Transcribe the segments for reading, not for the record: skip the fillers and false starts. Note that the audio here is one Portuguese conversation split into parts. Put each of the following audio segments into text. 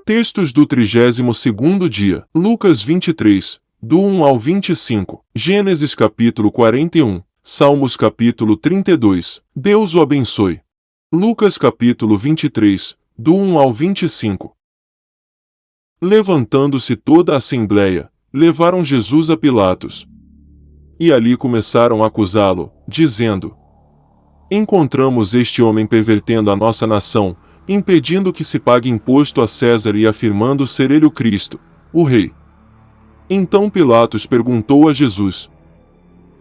Textos do 32º dia. Lucas 23, do 1 ao 25. Gênesis capítulo 41. Salmos capítulo 32. Deus o abençoe. Lucas capítulo 23, do 1 ao 25. Levantando-se toda a assembleia, levaram Jesus a Pilatos. E ali começaram a acusá-lo, dizendo: Encontramos este homem pervertendo a nossa nação, impedindo que se pague imposto a César e afirmando ser ele o Cristo, o Rei. Então Pilatos perguntou a Jesus: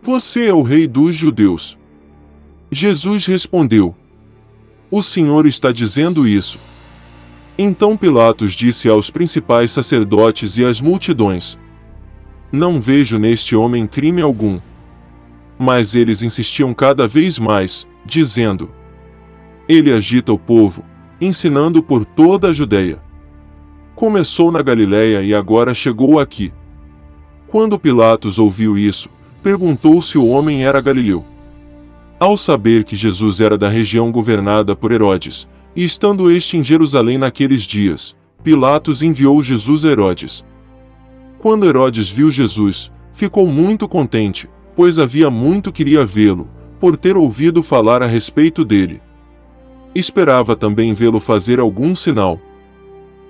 Você é o Rei dos judeus? Jesus respondeu: O Senhor está dizendo isso. Então Pilatos disse aos principais sacerdotes e às multidões: Não vejo neste homem crime algum. Mas eles insistiam cada vez mais, dizendo: Ele agita o povo, ensinando por toda a Judeia. Começou na Galiléia e agora chegou aqui. Quando Pilatos ouviu isso, perguntou se o homem era galileu. Ao saber que Jesus era da região governada por Herodes, e estando este em Jerusalém naqueles dias, Pilatos enviou Jesus a Herodes. Quando Herodes viu Jesus, ficou muito contente, pois havia muito queria vê-lo, por ter ouvido falar a respeito dele. Esperava também vê-lo fazer algum sinal.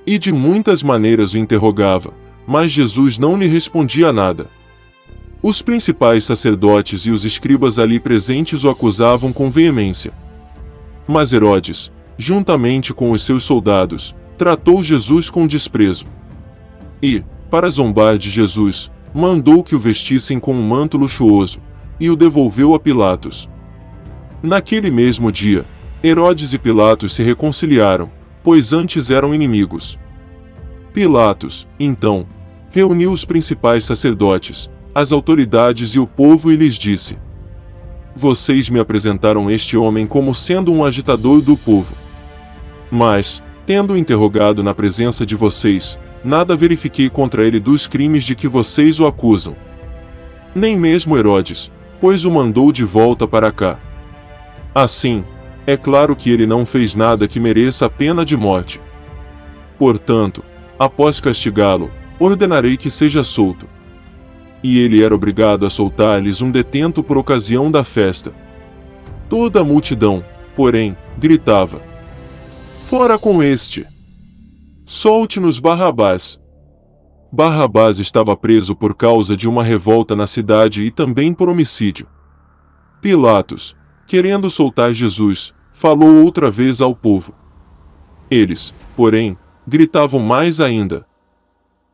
E de muitas maneiras o interrogava, mas Jesus não lhe respondia nada. Os principais sacerdotes e os escribas ali presentes o acusavam com veemência. Mas Herodes, juntamente com os seus soldados, tratou Jesus com desprezo. E, para zombar de Jesus, mandou que o vestissem com um manto luxuoso, e o devolveu a Pilatos. Naquele mesmo dia, Herodes e Pilatos se reconciliaram, pois antes eram inimigos. Pilatos, então, reuniu os principais sacerdotes, as autoridades e o povo e lhes disse: Vocês me apresentaram este homem como sendo um agitador do povo. Mas, tendo-o interrogado na presença de vocês, nada verifiquei contra ele dos crimes de que vocês o acusam. Nem mesmo Herodes, pois o mandou de volta para cá. Assim, é claro que ele não fez nada que mereça a pena de morte. Portanto, após castigá-lo, ordenarei que seja solto. E ele era obrigado a soltar-lhes um detento por ocasião da festa. Toda a multidão, porém, gritava: Fora com este! Solte-nos Barrabás! Barrabás estava preso por causa de uma revolta na cidade e também por homicídio. Pilatos, querendo soltar Jesus, falou outra vez ao povo. Eles, porém, gritavam mais ainda: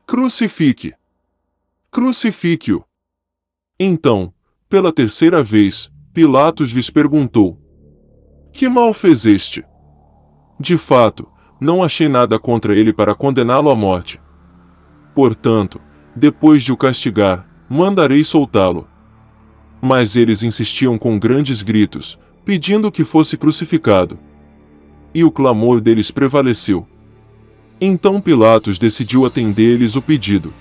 Crucifique! Crucifique-o! Então, pela terceira vez, Pilatos lhes perguntou: Que mal fez este? De fato, não achei nada contra ele para condená-lo à morte. Portanto, depois de o castigar, mandarei soltá-lo. Mas eles insistiam com grandes gritos, pedindo que fosse crucificado. E o clamor deles prevaleceu. Então Pilatos decidiu atender-lhes o pedido.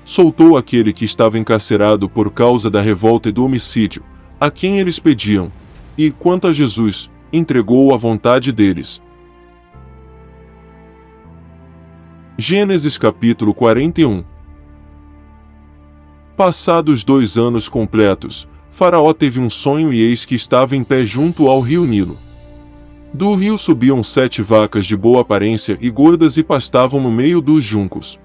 Soltou aquele que estava encarcerado por causa da revolta e do homicídio, a quem eles pediam, e, quanto a Jesus, entregou-o à vontade deles. Gênesis capítulo 41. Passados 2 anos completos, Faraó teve um sonho e eis que estava em pé junto ao rio Nilo. Do rio subiam 7 vacas de boa aparência e gordas e pastavam no meio dos juncos.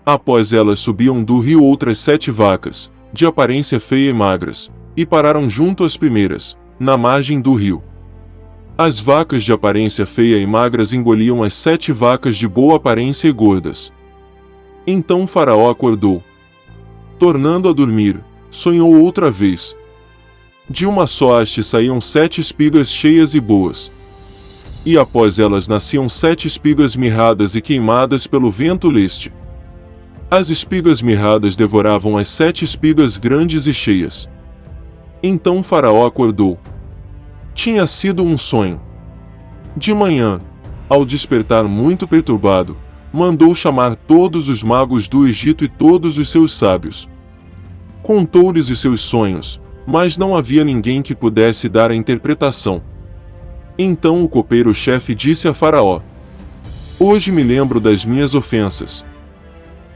Após elas subiam do rio outras 7 vacas, de aparência feia e magras, e pararam junto às primeiras, na margem do rio. As vacas de aparência feia e magras engoliam as 7 vacas de boa aparência e gordas. Então Faraó acordou. Tornando a dormir, sonhou outra vez. De uma só haste saíam 7 espigas cheias e boas. E após elas nasciam 7 espigas mirradas e queimadas pelo vento leste. As espigas mirradas devoravam as 7 espigas grandes e cheias. Então Faraó acordou. Tinha sido um sonho. De manhã, ao despertar muito perturbado, mandou chamar todos os magos do Egito e todos os seus sábios. Contou-lhes os seus sonhos, mas não havia ninguém que pudesse dar a interpretação. Então o copeiro-chefe disse a Faraó: Hoje me lembro das minhas ofensas.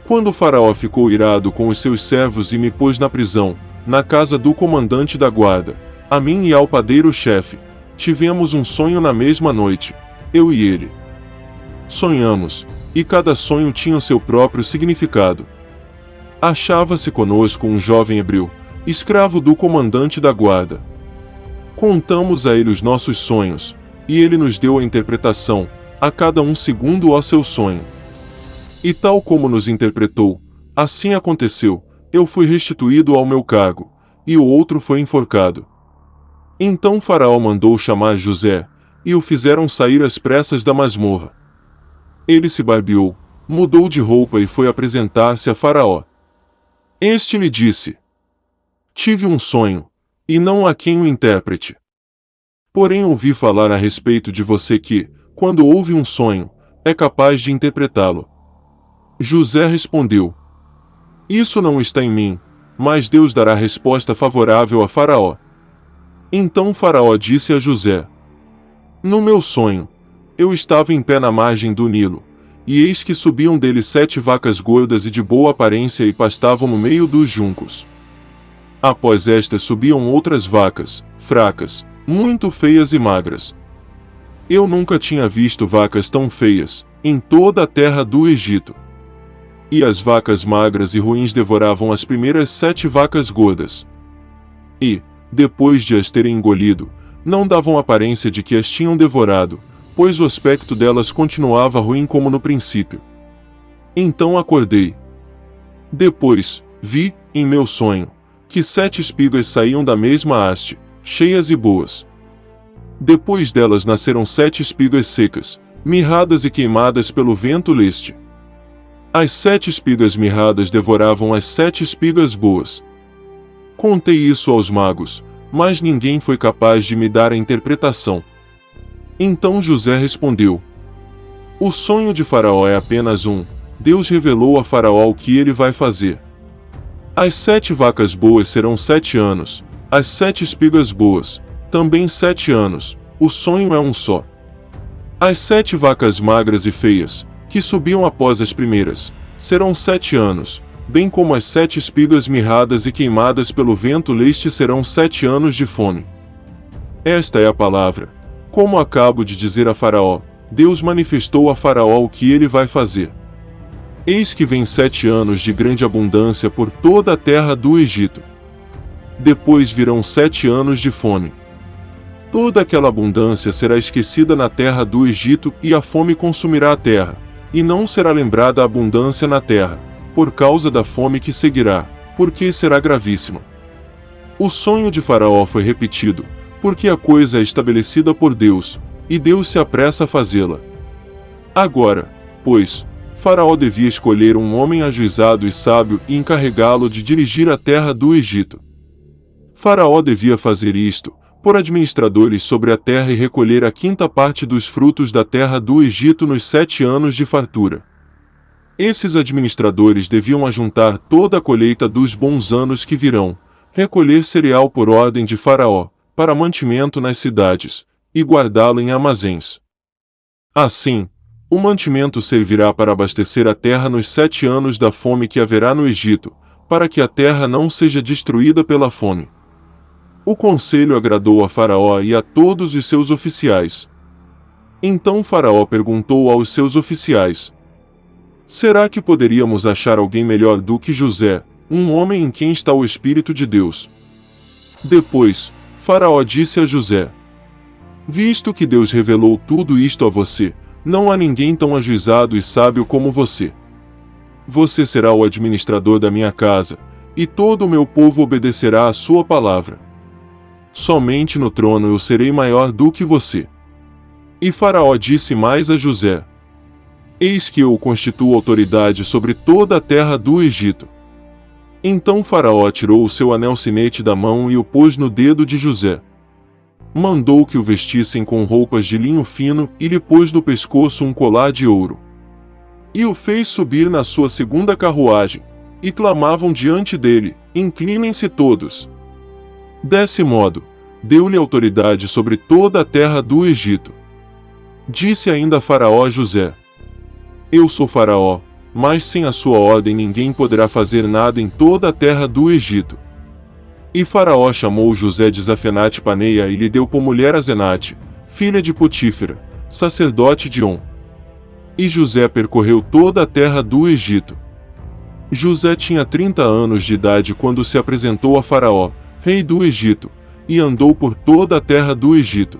Quando o faraó ficou irado com os seus servos e me pôs na prisão, na casa do comandante da guarda, a mim e ao padeiro-chefe, tivemos um sonho na mesma noite, eu e ele. Sonhamos, e cada sonho tinha o seu próprio significado. Achava-se conosco um jovem hebreu, escravo do comandante da guarda. Contamos a ele os nossos sonhos, e ele nos deu a interpretação, a cada um segundo ao seu sonho. E tal como nos interpretou, assim aconteceu, eu fui restituído ao meu cargo, e o outro foi enforcado. Então Faraó mandou chamar José, e o fizeram sair às pressas da masmorra. Ele se barbeou, mudou de roupa e foi apresentar-se a Faraó. Este lhe disse: Tive um sonho, e não há quem o interprete. Porém ouvi falar a respeito de você que, quando ouve um sonho, é capaz de interpretá-lo. José respondeu: Isso não está em mim, mas Deus dará resposta favorável a Faraó. Então Faraó disse a José: No meu sonho, eu estava em pé na margem do Nilo, e eis que subiam dele 7 vacas gordas e de boa aparência e pastavam no meio dos juncos. Após estas subiam outras vacas, fracas, muito feias e magras. Eu nunca tinha visto vacas tão feias, em toda a terra do Egito. E as vacas magras e ruins devoravam as primeiras 7 vacas gordas. E, depois de as terem engolido, não davam aparência de que as tinham devorado, pois o aspecto delas continuava ruim como no princípio. Então acordei. Depois, vi, em meu sonho, que 7 espigas saíam da mesma haste, cheias e boas. Depois delas nasceram 7 espigas secas, mirradas e queimadas pelo vento leste. As 7 espigas mirradas devoravam as 7 espigas boas. Contei isso aos magos, mas ninguém foi capaz de me dar a interpretação. Então José respondeu: O sonho de Faraó é apenas um. Deus revelou a Faraó o que ele vai fazer. As 7 vacas boas serão 7 anos, as 7 espigas boas, também 7 anos, o sonho é um só. As 7 vacas magras e feias, que subiam após as primeiras, serão 7 anos, bem como as 7 espigas mirradas e queimadas pelo vento leste serão 7 anos de fome. Esta é a palavra. Como acabo de dizer a Faraó, Deus manifestou a Faraó o que ele vai fazer. Eis que vem 7 anos de grande abundância por toda a terra do Egito. Depois virão 7 anos de fome. Toda aquela abundância será esquecida na terra do Egito e a fome consumirá a terra, e não será lembrada a abundância na terra, por causa da fome que seguirá, porque será gravíssima. O sonho de Faraó foi repetido, porque a coisa é estabelecida por Deus, e Deus se apressa a fazê-la. Agora, pois, Faraó devia escolher um homem ajuizado e sábio e encarregá-lo de dirigir a terra do Egito. Faraó devia fazer isto, por administradores sobre a terra e recolher a 5ª parte dos frutos da terra do Egito nos 7 anos de fartura. Esses administradores deviam ajuntar toda a colheita dos bons anos que virão, recolher cereal por ordem de Faraó, para mantimento nas cidades, e guardá-lo em armazéns. Assim, o mantimento servirá para abastecer a terra nos 7 anos da fome que haverá no Egito, para que a terra não seja destruída pela fome. O conselho agradou a Faraó e a todos os seus oficiais. Então Faraó perguntou aos seus oficiais: Será que poderíamos achar alguém melhor do que José, um homem em quem está o Espírito de Deus? Depois, Faraó disse a José: Visto que Deus revelou tudo isto a você, não há ninguém tão ajuizado e sábio como você. Você será o administrador da minha casa, e todo o meu povo obedecerá à sua palavra. Somente no trono eu serei maior do que você. E Faraó disse mais a José: Eis que eu o constituo autoridade sobre toda a terra do Egito. Então Faraó tirou o seu anel sinete da mão e o pôs no dedo de José. Mandou que o vestissem com roupas de linho fino e lhe pôs no pescoço um colar de ouro. E o fez subir na sua 2ª carruagem, e clamavam diante dele: Inclinem-se todos. Desse modo, deu-lhe autoridade sobre toda a terra do Egito. Disse ainda Faraó a José: Eu sou Faraó, mas sem a sua ordem ninguém poderá fazer nada em toda a terra do Egito. E Faraó chamou José de Zafenate-Paneia e lhe deu por mulher Asenate, filha de Potífera, sacerdote de On. E José percorreu toda a terra do Egito. José tinha 30 anos de idade quando se apresentou a Faraó, rei do Egito, e andou por toda a terra do Egito.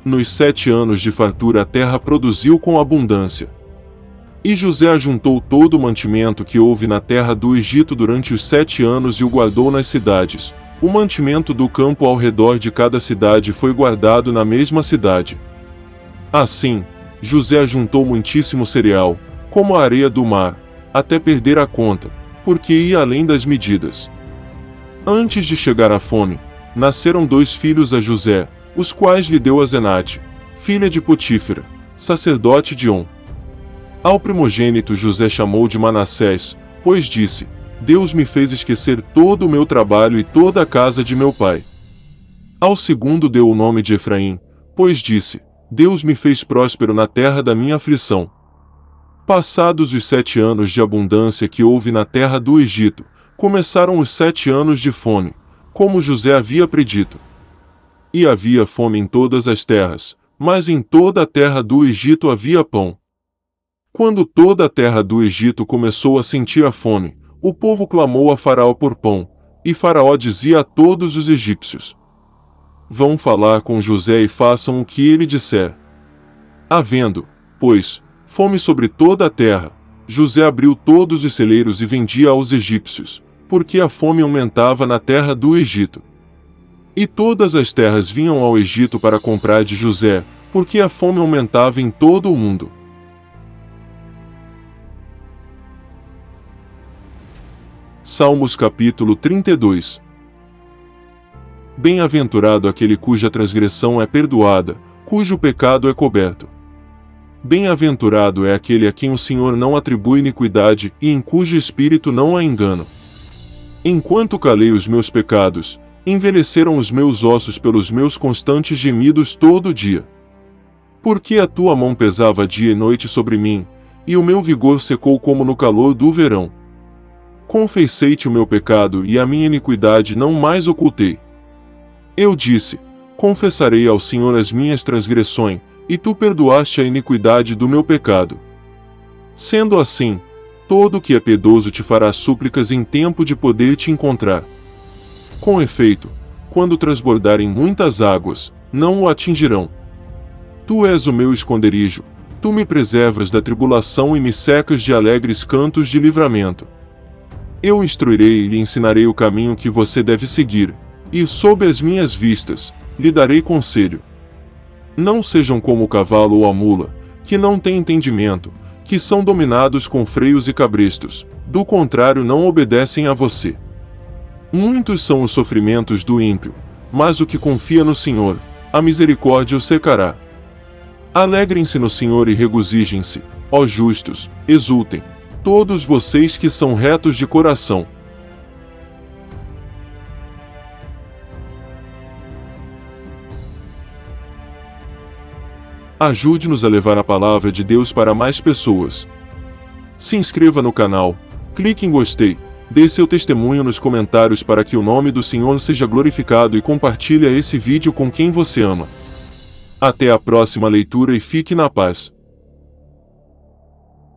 Nos 7 anos de fartura a terra produziu com abundância. E José ajuntou todo o mantimento que houve na terra do Egito durante os 7 anos e o guardou nas cidades. O mantimento do campo ao redor de cada cidade foi guardado na mesma cidade. Assim, José ajuntou muitíssimo cereal, como a areia do mar, até perder a conta, porque ia além das medidas. Antes de chegar à fome, nasceram 2 filhos a José, os quais lhe deu Asenate, filha de Potífera, sacerdote de On. Ao primogênito José chamou de Manassés, pois disse: Deus me fez esquecer todo o meu trabalho e toda a casa de meu pai. Ao segundo deu o nome de Efraim, pois disse: Deus me fez próspero na terra da minha aflição. Passados os 7 anos de abundância que houve na terra do Egito, começaram os 7 anos de fome, como José havia predito. E havia fome em todas as terras, mas em toda a terra do Egito havia pão. Quando toda a terra do Egito começou a sentir a fome, o povo clamou a Faraó por pão, e Faraó dizia a todos os egípcios: Vão falar com José e façam o que ele disser. Havendo, pois, fome sobre toda a terra, José abriu todos os celeiros e vendia aos egípcios, porque a fome aumentava na terra do Egito. E todas as terras vinham ao Egito para comprar de José, porque a fome aumentava em todo o mundo. Salmos capítulo 32. Bem-aventurado aquele cuja transgressão é perdoada, cujo pecado é coberto. Bem-aventurado é aquele a quem o Senhor não atribui iniquidade e em cujo espírito não há engano. Enquanto calei os meus pecados, envelheceram os meus ossos pelos meus constantes gemidos todo dia. Porque a tua mão pesava dia e noite sobre mim, e o meu vigor secou como no calor do verão. Confessei-te o meu pecado e a minha iniquidade não mais ocultei. Eu disse: confessarei ao Senhor as minhas transgressões, e tu perdoaste a iniquidade do meu pecado. Sendo assim, todo o que é piedoso te fará súplicas em tempo de poder te encontrar. Com efeito, quando transbordarem muitas águas, não o atingirão. Tu és o meu esconderijo, tu me preservas da tribulação e me secas de alegres cantos de livramento. Eu instruirei e lhe ensinarei o caminho que você deve seguir, e sob as minhas vistas, lhe darei conselho. Não sejam como o cavalo ou a mula, que não têm entendimento, que são dominados com freios e cabrestos, do contrário não obedecem a você. Muitos são os sofrimentos do ímpio, mas o que confia no Senhor, a misericórdia o cercará. Alegrem-se no Senhor e regozijem-se, ó justos, exultem, todos vocês que são retos de coração. Ajude-nos a levar a palavra de Deus para mais pessoas. Se inscreva no canal, clique em gostei, dê seu testemunho nos comentários para que o nome do Senhor seja glorificado e compartilhe esse vídeo com quem você ama. Até a próxima leitura e fique na paz.